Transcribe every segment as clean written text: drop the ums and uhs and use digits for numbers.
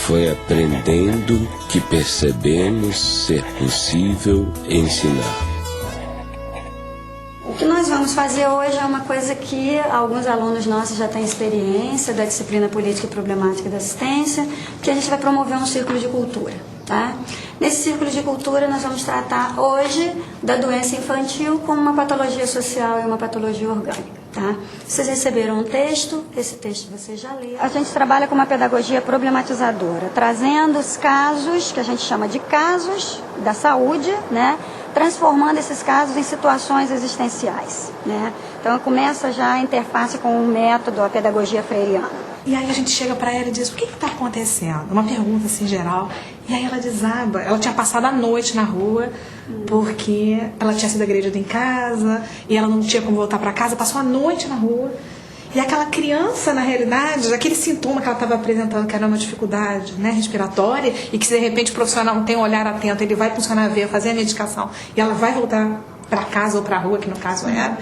Foi aprendendo que percebemos ser possível ensinar. O que nós vamos fazer hoje é uma coisa que alguns alunos nossos já têm experiência da disciplina Política e Problemática da Assistência, que a gente vai promover um círculo de cultura, tá? Nesse círculo de cultura nós vamos tratar hoje da doença infantil como uma patologia social e uma patologia orgânica, tá? Vocês receberam um texto, esse texto vocês já leram. A gente trabalha com uma pedagogia problematizadora, trazendo os casos, que a gente chama de casos da saúde, né? Transformando esses casos em situações existenciais, né? Então começa já a interface com o método, a pedagogia freiriana. E aí a gente chega para ela e diz, o que está acontecendo? Uma pergunta assim geral. E aí ela desaba. Ela tinha passado a noite na rua, porque ela tinha sido agredida em casa, e ela não tinha como voltar para casa, passou a noite na rua. E aquela criança, na realidade, aquele sintoma que ela estava apresentando, que era uma dificuldade, né, respiratória, e que se de repente o profissional não tem um olhar atento, ele vai funcionar a ver, fazer a medicação, e ela vai voltar para casa ou para a rua, que no caso era.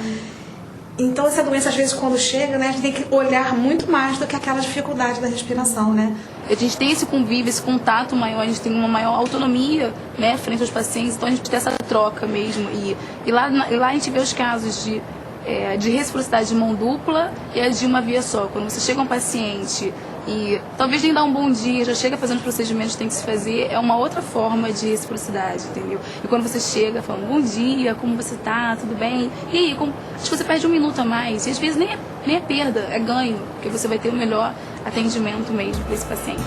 Então essa doença, às vezes, quando chega, né, a gente tem que olhar muito mais do que aquela dificuldade da respiração, né? A gente tem esse convívio, esse contato maior, a gente tem uma maior autonomia, né, frente aos pacientes, então a gente tem essa troca mesmo. E lá a gente vê os casos de reciprocidade de mão dupla e a de uma via só. Quando você chega a um paciente e talvez nem dá um bom dia, já chega fazendo os procedimentos que tem que se fazer, é uma outra forma de reciprocidade, entendeu? E quando você chega falando, bom dia, como você tá, tudo bem? E aí, acho que você perde um minuto a mais, e às vezes nem é perda, é ganho, porque você vai ter o melhor atendimento mesmo para esse paciente.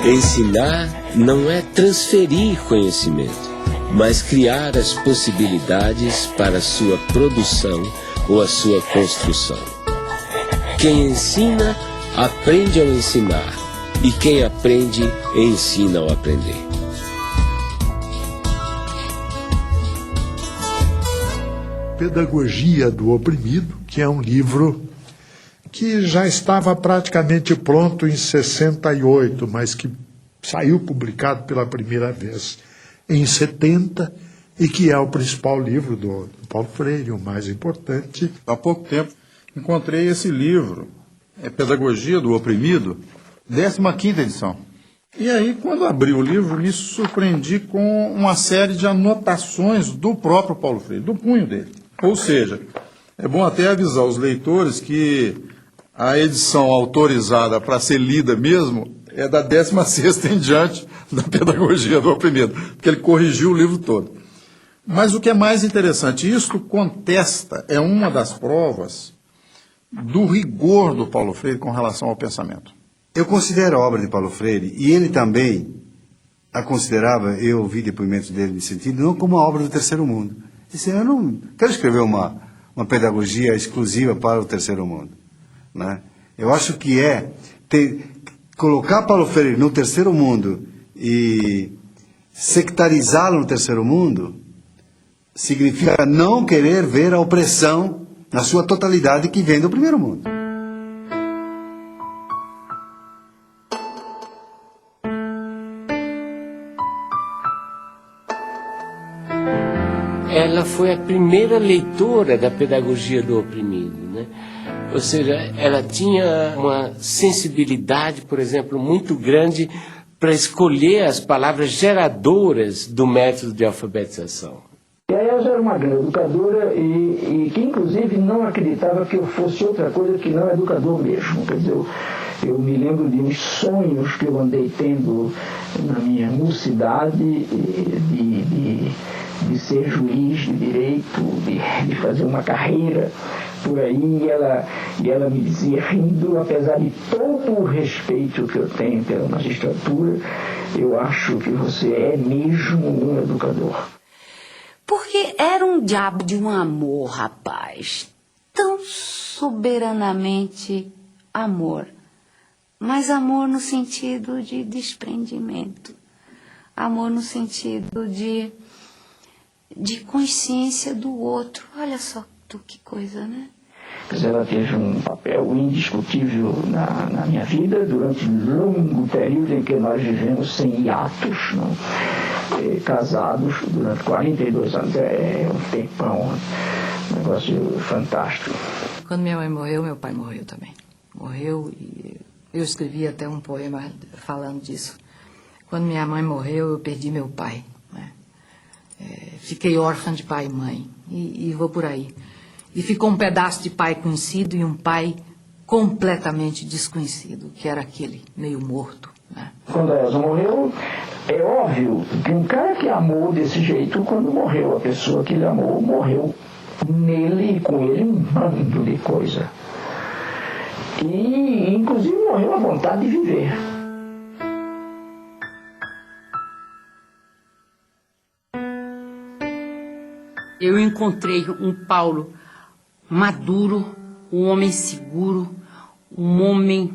Ensinar não é transferir conhecimento, mas criar as possibilidades para a sua produção ou a sua construção. Quem ensina, aprende ao ensinar, e quem aprende, ensina ao aprender. Pedagogia do Oprimido, que é um livro que já estava praticamente pronto em 68, mas que saiu publicado pela primeira vez em 70, e que é o principal livro do Paulo Freire, o mais importante. Há pouco tempo encontrei esse livro, Pedagogia do Oprimido, 15ª edição. E aí, quando abri o livro, me surpreendi com uma série de anotações do próprio Paulo Freire, do punho dele. Ou seja, é bom até avisar os leitores que a edição autorizada para ser lida mesmo é da 16ª em diante da Pedagogia do Oprimido, porque ele corrigiu o livro todo. Mas o que é mais interessante, isto contesta, é uma das provas do rigor do Paulo Freire com relação ao pensamento. Eu considero a obra de Paulo Freire, e ele também a considerava, eu ouvi depoimentos dele nesse sentido, não como uma obra do terceiro mundo. Ele disse, eu não quero escrever uma pedagogia exclusiva para o terceiro mundo, né? Eu acho que colocar Paulo Freire no terceiro mundo e sectarizá-lo no terceiro mundo significa não querer ver a opressão na sua totalidade que vem do primeiro mundo. Ela foi a primeira leitora da pedagogia do oprimido, né? Ou seja, ela tinha uma sensibilidade, por exemplo, muito grande para escolher as palavras geradoras do método de alfabetização. E a Elza era uma grande educadora e que, inclusive, não acreditava que eu fosse outra coisa que não educador mesmo. Quer dizer, eu me lembro de uns sonhos que eu andei tendo na minha mocidade de ser juiz de direito, de fazer uma carreira por aí, e ela me dizia, rindo, apesar de todo o respeito que eu tenho pela magistratura, eu acho que você é mesmo um educador. Porque era um diabo de um amor, rapaz, tão soberanamente amor, mas amor no sentido de desprendimento, amor no sentido de consciência do outro. Olha só que coisa, né? Mas ela teve um papel indiscutível na minha vida durante um longo período em que nós vivemos sem hiatos, não? Casados durante 42 anos. É um tempão, um negócio fantástico. Quando minha mãe morreu, meu pai morreu também. Morreu e Eu escrevi até um poema falando disso. Quando minha mãe morreu, eu perdi meu pai, né? Fiquei órfã de pai e mãe, e vou por aí. E ficou um pedaço de pai conhecido e um pai completamente desconhecido, que era aquele meio morto, né? Quando a Elza morreu, é óbvio que um cara que amou desse jeito, quando morreu, a pessoa que ele amou, morreu nele e com ele um bando de coisa. E, inclusive, morreu a vontade de viver. Eu encontrei um Paulo maduro, um homem seguro, um homem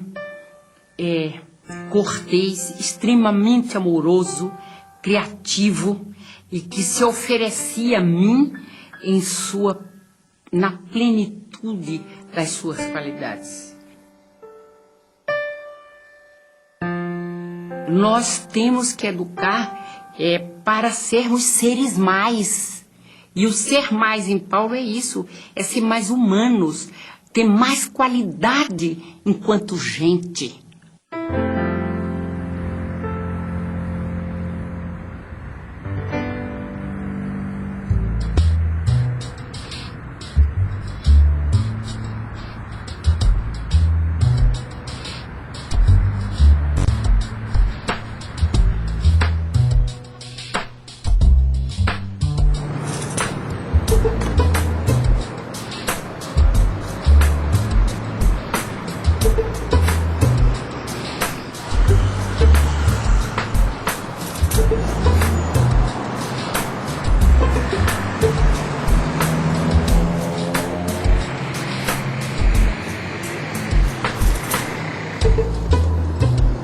cortês, extremamente amoroso, criativo e que se oferecia a mim na plenitude das suas qualidades. Nós temos que educar para sermos seres mais. E o ser mais em Paulo é isso, é ser mais humanos, ter mais qualidade enquanto gente.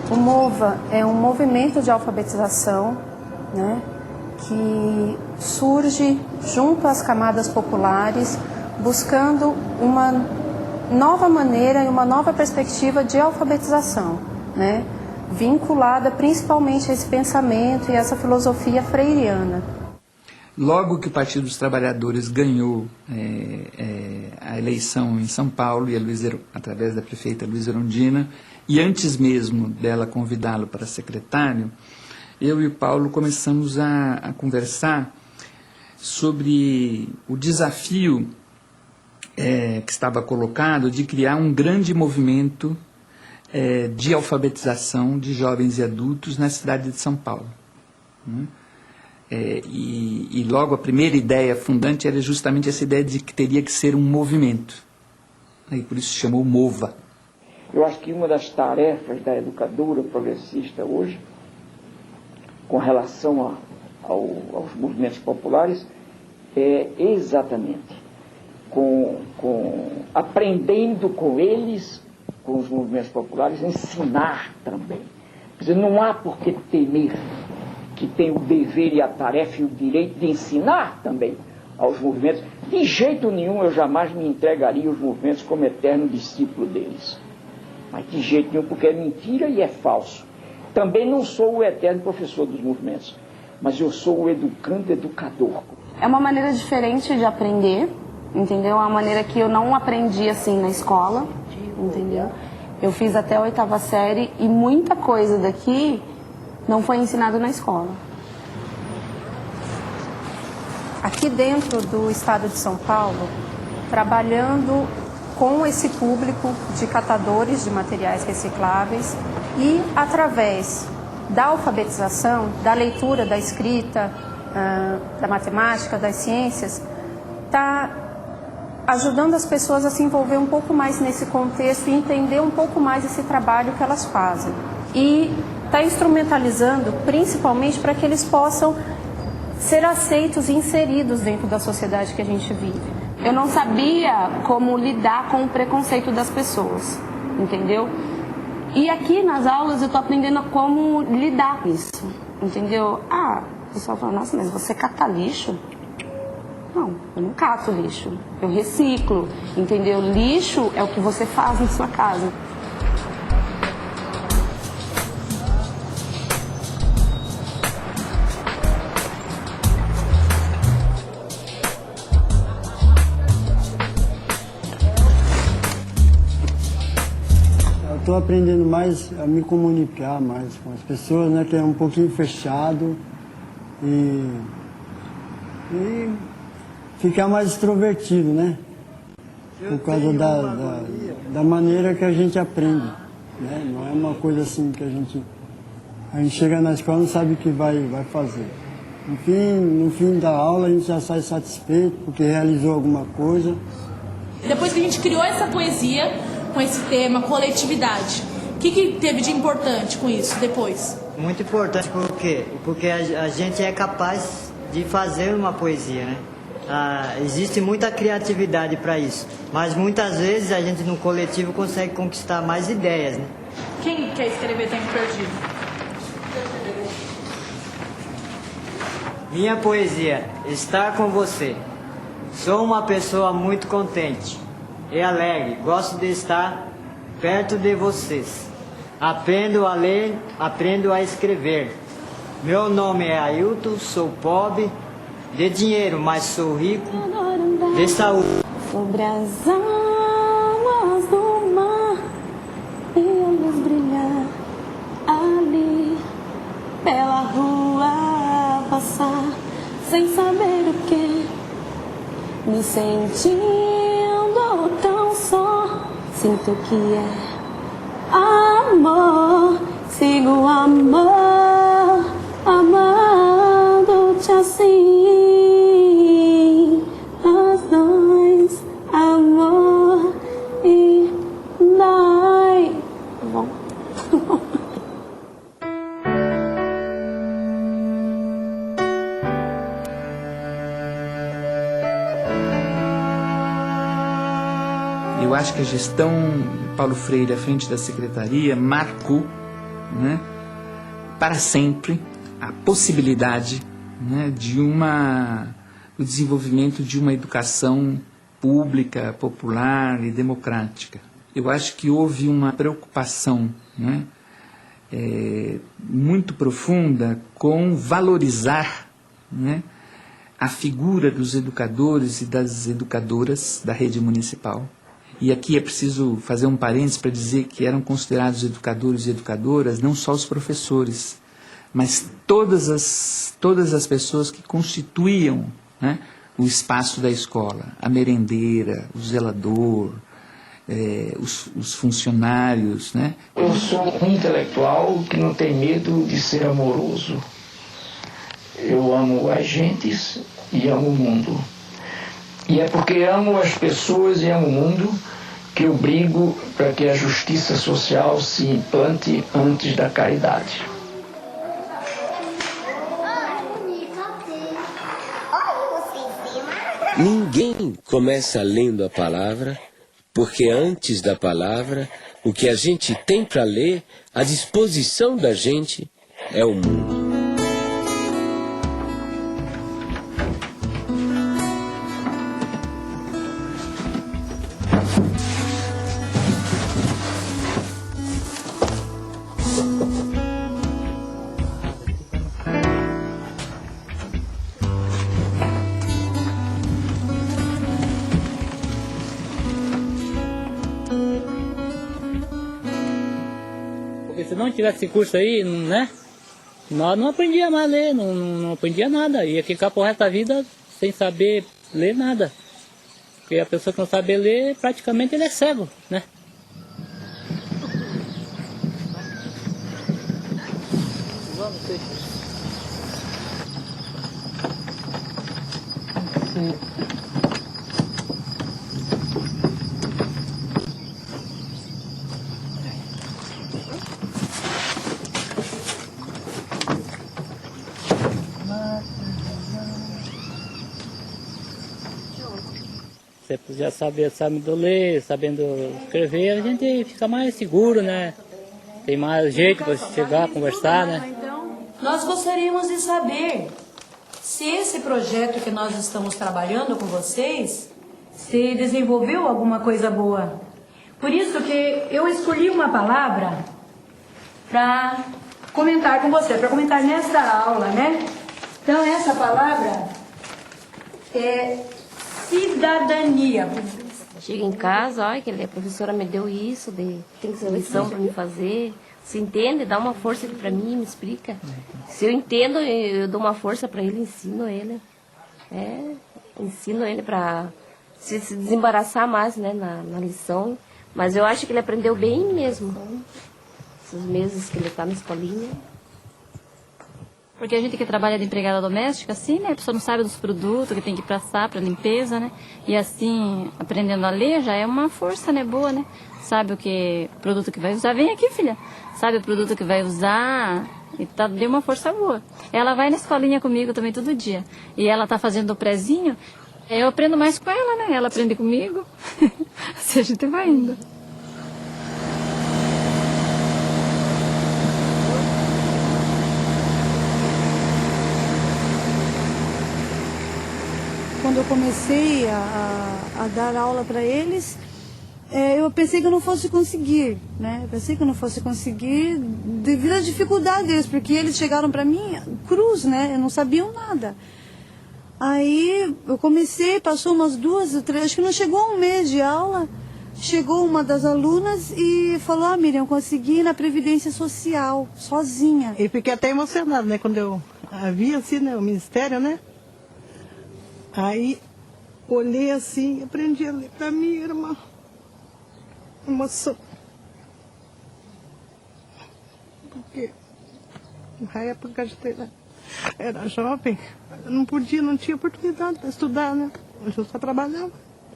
O MOVA é um movimento de alfabetização, né, que surge junto às camadas populares, buscando uma nova maneira e uma nova perspectiva de alfabetização, né, vinculada principalmente a esse pensamento e essa filosofia freiriana. Logo que o Partido dos Trabalhadores ganhou a eleição em São Paulo, e através da prefeita Luísa Erundina, e antes mesmo dela convidá-lo para secretário, eu e o Paulo começamos a conversar sobre o desafio que estava colocado de criar um grande movimento de alfabetização de jovens e adultos na cidade de São Paulo, né? E logo a primeira ideia fundante era justamente essa ideia de que teria que ser um movimento. E por isso se chamou MOVA. Eu acho que uma das tarefas da educadora progressista hoje, com relação aos movimentos populares, é exatamente aprendendo com eles, com os movimentos populares, ensinar também. Quer dizer, não há por que temer, que tem o dever e a tarefa e o direito de ensinar também aos movimentos. De jeito nenhum eu jamais me entregaria aos movimentos como eterno discípulo deles. Mas de jeito nenhum, porque é mentira e é falso. Também não sou o eterno professor dos movimentos, mas eu sou o educador. É uma maneira diferente de aprender, entendeu? É uma maneira que eu não aprendi assim na escola, entendeu? Eu fiz até a 8ª série e muita coisa daqui não foi ensinado na escola. Aqui dentro do estado de São Paulo, trabalhando com esse público de catadores de materiais recicláveis e através da alfabetização, da leitura, da escrita, da matemática, das ciências, está ajudando as pessoas a se envolver um pouco mais nesse contexto e entender um pouco mais esse trabalho que elas fazem. E está instrumentalizando principalmente para que eles possam ser aceitos e inseridos dentro da sociedade que a gente vive. Eu não sabia como lidar com o preconceito das pessoas, entendeu? E aqui nas aulas eu estou aprendendo como lidar com isso, entendeu? O pessoal fala, nossa, mas você cata lixo? Não, eu não cato lixo, eu reciclo, entendeu? Lixo é o que você faz em sua casa. Estou estou aprendendo mais a me comunicar mais com as pessoas, né, que é um pouquinho fechado e ficar mais extrovertido, né? Por causa da maneira que a gente aprende, né? Não é uma coisa assim que a gente chega na escola e não sabe o que vai fazer. No fim da aula a gente já sai satisfeito porque realizou alguma coisa. Depois que a gente criou essa poesia com esse tema, coletividade, o que teve de importante com isso depois? Muito importante porque a gente é capaz de fazer uma poesia, né? Existe muita criatividade para isso, mas muitas vezes a gente no coletivo consegue conquistar mais ideias, né? Quem quer escrever Tempo Perdido? Minha poesia, estar com você. Sou uma pessoa muito contente e alegre, gosto de estar perto de vocês. Aprendo a ler, aprendo a escrever. Meu nome é Ailton, sou pobre de dinheiro, mas sou rico de saúde. Sobre as águas do mar e a luz brilhar ali pela rua passar sem saber o que, me sentindo tão só, sinto que é amor, sigo amor, amando-te assim, nós dois, amor e dói. Tá bom? Eu acho que a gestão Paulo Freire à frente da secretaria marcou, né, para sempre a possibilidade, né, do desenvolvimento de uma educação pública, popular e democrática. Eu acho que houve uma preocupação, né, muito profunda com valorizar, né, a figura dos educadores e das educadoras da rede municipal. E aqui é preciso fazer um parênteses para dizer que eram considerados educadores e educadoras não só os professores, mas todas as pessoas que constituíam, né, o espaço da escola, a merendeira, o zelador, os funcionários, né? Eu sou um intelectual que não tem medo de ser amoroso. Eu amo as gentes e amo o mundo. E é porque amo as pessoas e amo o mundo que eu brigo para que a justiça social se implante antes da caridade. Ninguém começa lendo a palavra, porque antes da palavra, o que a gente tem para ler, à disposição da gente, é o mundo. Se não tivesse esse curso aí, né, nós não aprendíamos mais a ler, não aprendia nada. Ia ficar pro resto da vida sem saber ler nada. Porque a pessoa que não sabe ler, praticamente ele é cego, né? Você já sabendo ler, sabendo escrever, a gente fica mais seguro, né? Tem mais jeito para chegar, conversar, né? Então, nós gostaríamos de saber se esse projeto que nós estamos trabalhando com vocês se desenvolveu alguma coisa boa. Por isso que eu escolhi uma palavra para comentar com você, para comentar nesta aula, né? Então, essa palavra é cidadania. Chega em casa, olha, que a professora me deu isso, tem lição para me fazer. Se entende, dá uma força para mim, me explica. Se eu entendo, eu dou uma força para ele, ensino ele. Ensino ele para se desembaraçar mais, né, na lição. Mas eu acho que ele aprendeu bem mesmo. Esses meses que ele está na escolinha. Porque a gente que trabalha de empregada doméstica, assim, né? A pessoa não sabe dos produtos que tem que passar para limpeza, né? E assim, aprendendo a ler já é uma força, né? Boa, né? Sabe o que produto que vai usar. Vem aqui, filha. Sabe o produto que vai usar. E deu uma força boa. Ela vai na escolinha comigo também todo dia. E ela tá fazendo o prezinho. Eu aprendo mais com ela, né? Ela aprende comigo. Assim a gente vai indo. Quando eu comecei a dar aula para eles, eu pensei que eu não fosse conseguir, né? Eu pensei que eu não fosse conseguir devido à dificuldade deles, porque eles chegaram para mim cruz, né? Eu não sabiam nada. Aí eu comecei, passou umas 2 ou 3, acho que não chegou um mês de aula, chegou uma das alunas e falou: Miriam, eu consegui ir na Previdência Social, sozinha. E fiquei até emocionada, né? Quando eu vi assim, né, o Ministério, né? Aí, olhei assim, aprendi a ler. Para mim era uma emoção. Porque na época a gente era jovem, eu não tinha oportunidade para estudar, né? Eu só trabalhava.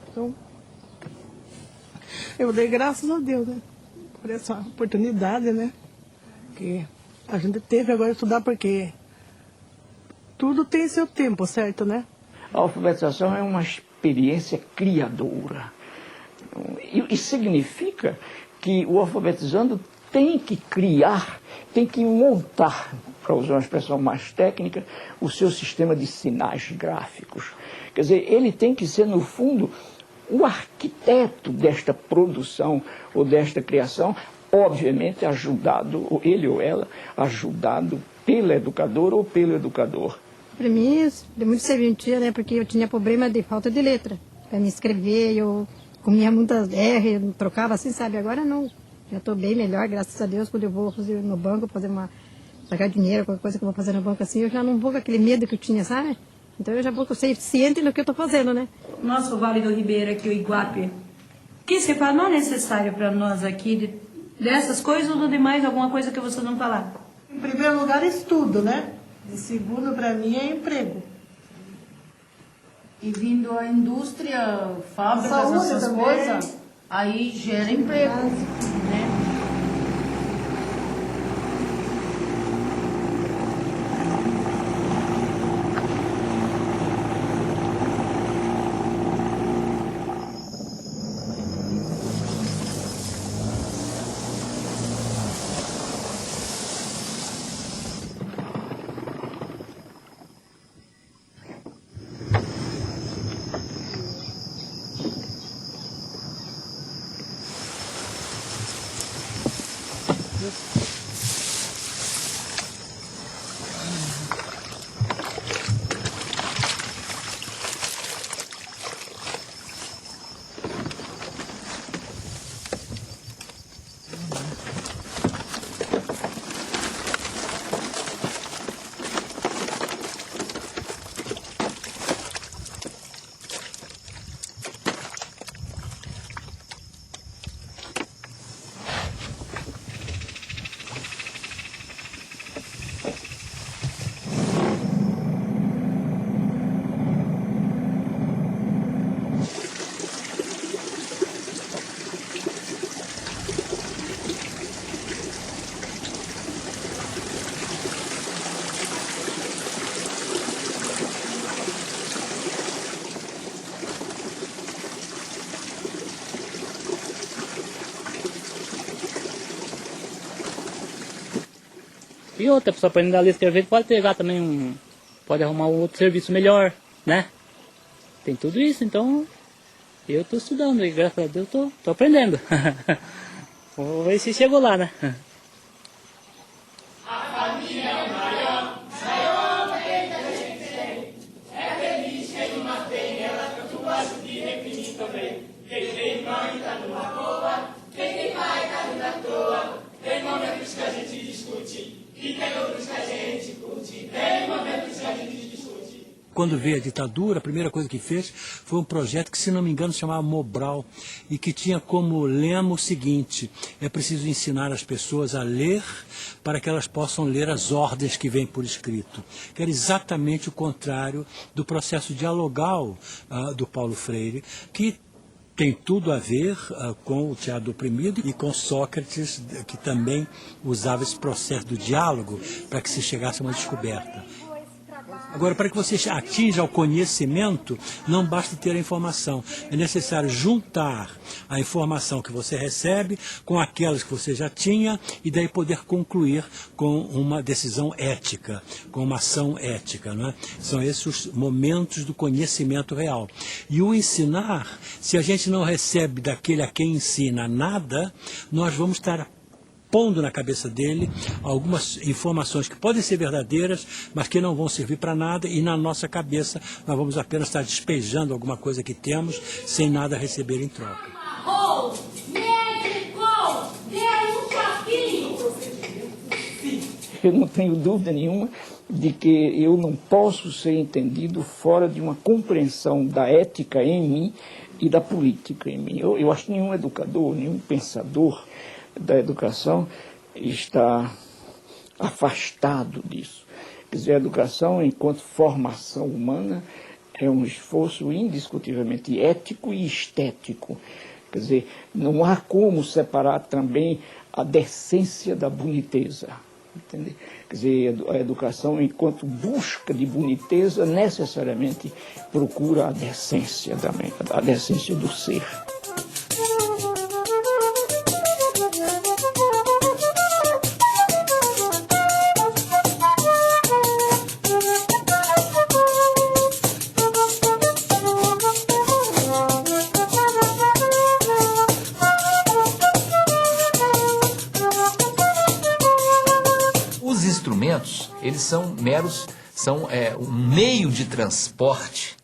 Então, eu dei graças a Deus, né? Por essa oportunidade, né? Que a gente teve agora de estudar, porque tudo tem seu tempo, certo, né? A alfabetização é uma experiência criadora. E significa que o alfabetizando tem que criar, tem que montar, para usar uma expressão mais técnica, o seu sistema de sinais gráficos. Quer dizer, ele tem que ser, no fundo, o arquiteto desta produção ou desta criação, obviamente ajudado, ele ou ela, ajudado pela educadora ou pelo educador. Para mim, deu muito serventia, né? Porque eu tinha problema de falta de letra. Para me escrever, eu comia muitas R, trocava assim, sabe? Agora não. Já estou bem melhor, graças a Deus. Quando eu vou fazer no banco, pagar dinheiro, qualquer coisa que eu vou fazer no banco assim, eu já não vou com aquele medo que eu tinha, sabe? Então eu já vou ciente do que eu estou fazendo, né? Nosso Vale do Ribeira aqui, o Iguape, o que se fala não é necessário para nós aqui, dessas coisas ou de mais alguma coisa que você não falar? Em primeiro lugar, estudo, né? E segundo, para mim, é emprego. E vindo a indústria, fábricas, Saúde essas também. coisas, aí gera emprego, né? E outra pessoa aprendendo a ler e escrever pode pegar também pode arrumar um outro serviço melhor, né? Tem tudo isso, então eu estou estudando e graças a Deus estou aprendendo. Vamos ver se chegou lá, né? É feliz quem uma tem, ela tanto gosta de definir também. momentos que a gente discute, e tem outros que a gente curte. Tem momentos que a gente discute. Quando veio a ditadura, a primeira coisa que fez foi um projeto que, se não me engano, se chamava Mobral, e que tinha como lema o seguinte: é preciso ensinar as pessoas a ler para que elas possam ler as ordens que vêm por escrito. Que era exatamente o contrário do processo dialogal do Paulo Freire, que tem tudo a ver com o teatro do oprimido e com Sócrates, que também usava esse processo do diálogo para que se chegasse a uma descoberta. Agora, para que você atinja o conhecimento, não basta ter a informação. É necessário juntar a informação que você recebe com aquelas que você já tinha e daí poder concluir com uma decisão ética, com uma ação ética, não é? São esses os momentos do conhecimento real. E o ensinar, se a gente não recebe daquele a quem ensina nada, nós vamos estar pondo na cabeça dele algumas informações que podem ser verdadeiras, mas que não vão servir para nada, e na nossa cabeça nós vamos apenas estar despejando alguma coisa que temos sem nada receber em troca. Eu não tenho dúvida nenhuma de que eu não posso ser entendido fora de uma compreensão da ética em mim e da política em mim. Eu acho que nenhum educador, nenhum pensador da educação está afastado disso. Quer dizer, a educação, enquanto formação humana, é um esforço indiscutivelmente ético e estético. Quer dizer, não há como separar também a decência da boniteza. Entende? Quer dizer, a educação, enquanto busca de boniteza, necessariamente procura a decência também, a decência do ser. Eles são um meio de transporte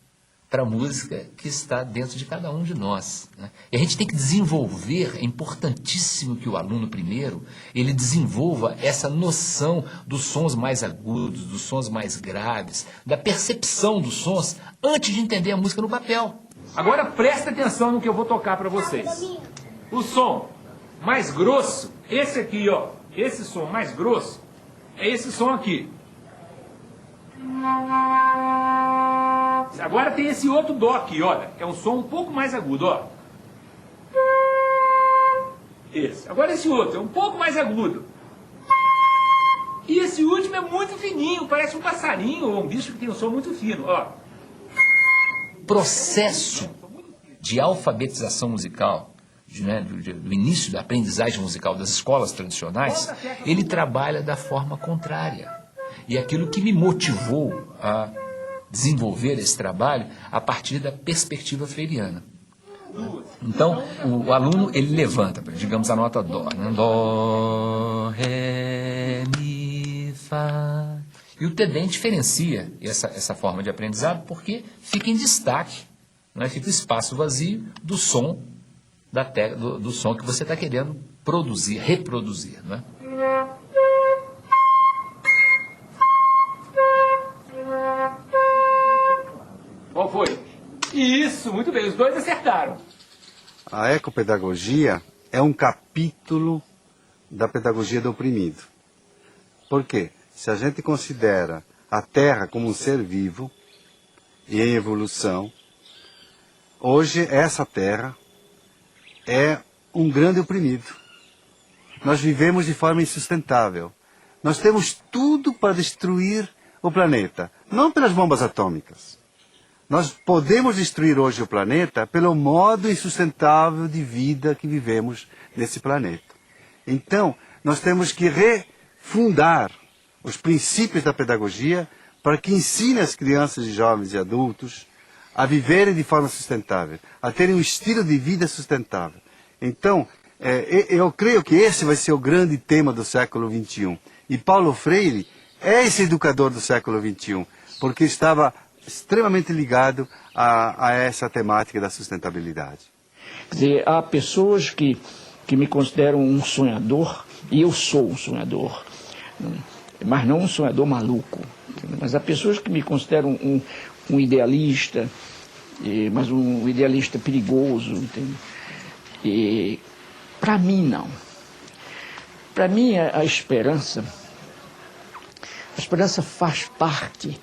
para a música que está dentro de cada um de nós, né? E a gente tem que desenvolver, é importantíssimo que o aluno primeiro, ele desenvolva essa noção dos sons mais agudos, dos sons mais graves, da percepção dos sons, antes de entender a música no papel. Agora presta atenção no que eu vou tocar para vocês. O som mais grosso, esse aqui, ó, esse som mais grosso, é esse som aqui. Agora tem esse outro dó aqui, olha. É um som um pouco mais agudo, ó. Esse. Agora esse outro é um pouco mais agudo. E esse último é muito fininho, parece um passarinho ou um bicho que tem um som muito fino, ó. O processo de alfabetização musical, do início da aprendizagem musical das escolas tradicionais, ele trabalha da forma contrária. E aquilo que me motivou a desenvolver esse trabalho a partir da perspectiva freiriana. Então, o aluno, ele levanta, digamos, a nota Dó. Né? Dó, Ré, Mi, Fá. E o TEDEM diferencia essa forma de aprendizado porque fica em destaque, né? Fica o espaço vazio do som, do som que você está querendo produzir, reproduzir, né? Qual foi? Isso, muito bem, os dois acertaram. A ecopedagogia é um capítulo da pedagogia do oprimido. Por quê? Se a gente considera a Terra como um ser vivo e em evolução, hoje essa Terra é um grande oprimido. Nós vivemos de forma insustentável. Nós temos tudo para destruir o planeta, não pelas bombas atômicas. Nós podemos destruir hoje o planeta pelo modo insustentável de vida que vivemos nesse planeta. Então, nós temos que refundar os princípios da pedagogia para que ensine as crianças, jovens e adultos a viverem de forma sustentável, a terem um estilo de vida sustentável. Então, eu creio que esse vai ser o grande tema do século XXI. E Paulo Freire é esse educador do século XXI, porque estava extremamente ligado a essa temática da sustentabilidade. Quer dizer, há pessoas que me consideram um sonhador, E eu sou um sonhador, mas não um sonhador maluco. Mas há pessoas que me consideram um idealista, mas um idealista perigoso. Entende? E para mim, não. Para mim, a esperança faz parte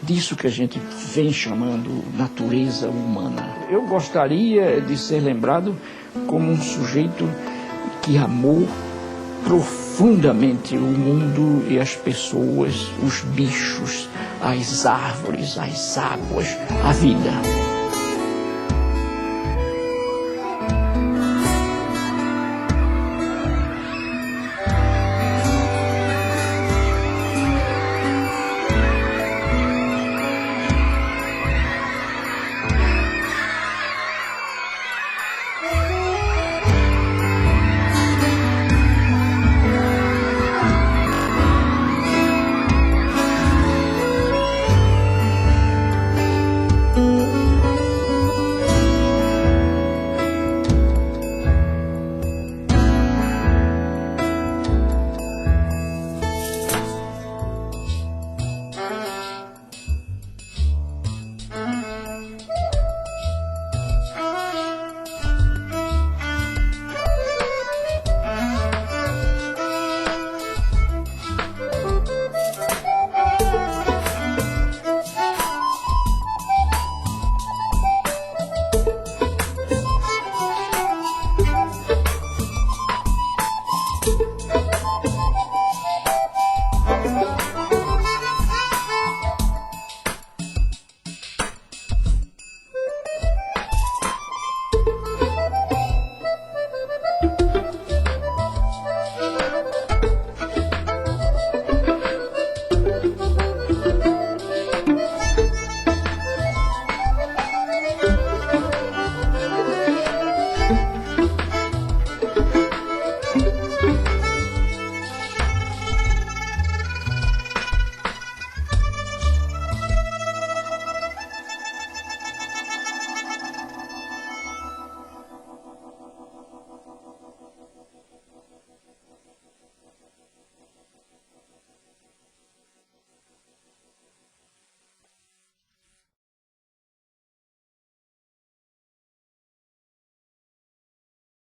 disso que a gente vem chamando natureza humana. Eu gostaria de ser lembrado como um sujeito que amou profundamente o mundo e as pessoas, os bichos, as árvores, as águas, a vida.